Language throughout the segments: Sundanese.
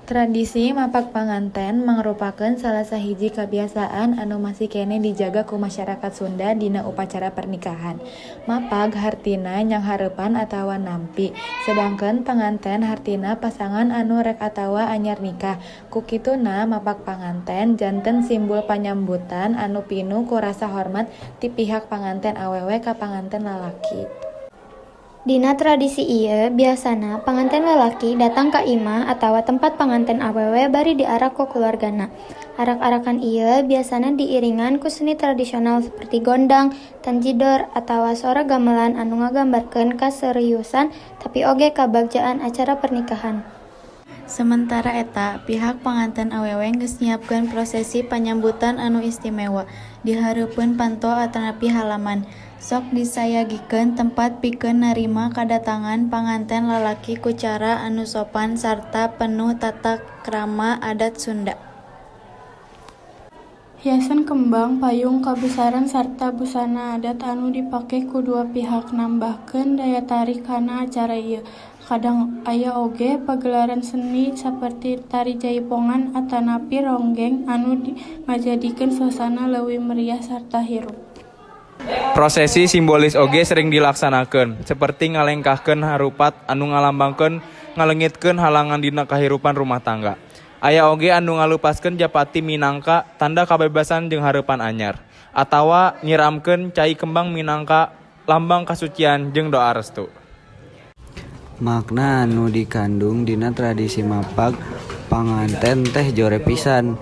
Tradisi mapak panganten mangrupakeun salah sahiji kabiasaan anu masih keneh dijaga ku masyarakat Sunda dina upacara pernikahan. Mapag hartina nyanghareupan atawa nampi, sedangkeun panganten hartina pasangan anu rek atawa anyar nikah. Ku kituna mapak panganten janten simbol panyambutan anu pinuh ku rasa hormat ti pihak panganten awewe ka panganten lalaki. Dina tradisi ieu biasana panganten lalaki datang ka imah atawa tempat panganten awewe bari diarak ku keluargana. Arak-arakan ieu biasana diiringan ku seni tradisional seperti gondang, tanjidor, atawa sora gamelan anu ngagambarkeun kaseriusan tapi oge kabagjaan acara pernikahan. Sementara eta, pihak panganten awewe geus nyiapkeun prosesi panyambutan anu istimewa di hareupeun panto atanapi halaman. Sok disayagikeun tempat pikeun narima kadatangan panganten lalaki ku cara anu sopan sarta penuh tata krama adat Sunda. Hiasan kembang, payung, kabesaran sarta busana adat anu dipake kedua pihak nambahkeun daya tarik kana acara ieu. Kadang aya oge pagelaran seni saperti tari jaipongan atanapi ronggeng anu ngajadikeun suasana leuwih meriah sarta hirup. Prosesi simbolis oge sering dilaksanakeun, seperti ngalengkahkeun harupat anu ngalambangkeun ngaleungitkeun halangan dina kahirupan rumah tangga. Aya oge anu ngalupaskeun japati minangka tanda kabebasan jeung hareupan anyar, atawa nyiramkeun cai kembang minangka lambang kasucian jeung doa restu. Makna anu dikandung dina tradisi mapag panganten teh jore pisan.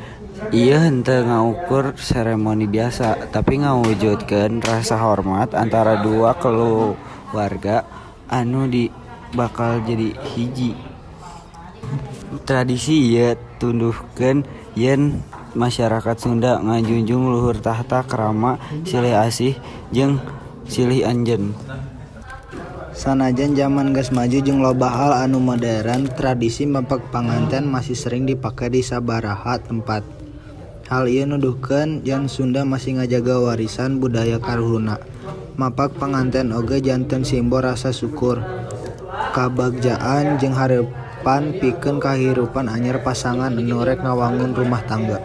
Ieu henteu ngaukur seremoni biasa, tapi ngawujudkeun rasa hormat antara dua keluarga anu bakal jadi hiji. Tradisi ieu tunduhkeun yen masyarakat Sunda ngajunjung luhur tahta krama, silih asih jeung silih anjeun. Sanajan zaman geus maju jeung loba hal anu modern, tradisi mapak panganten masih sering dipake di sabaraha tempat. Hal ieu nuduhkeun yen Sunda masih ngajaga warisan budaya karuhuna. Mapak panganten oge janten simbol rasa syukur, kabagjaan jeung hareupan pikeun kahirupan anyar pasangan anu rek ngawangun rumah tangga.